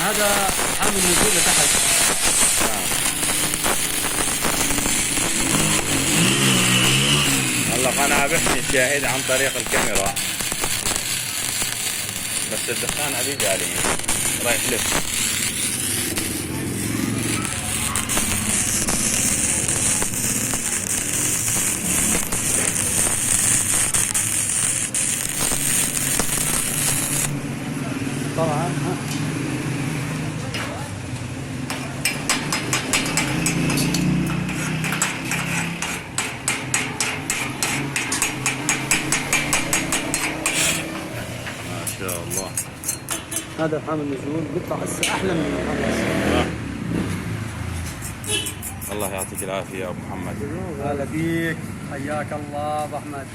هذا حامل نزول لتحت. هلا قناة بحكي الشاهد عن طريق الكاميرا، بس الدخان حبيبي علي رايح لف. طبعا ما شاء الله. هذا حامل نزول بيطلع هسه احلى من الحامل. الله يعطيك العافية يا أبو محمد. هلا فيك، حياك الله ابو احمد.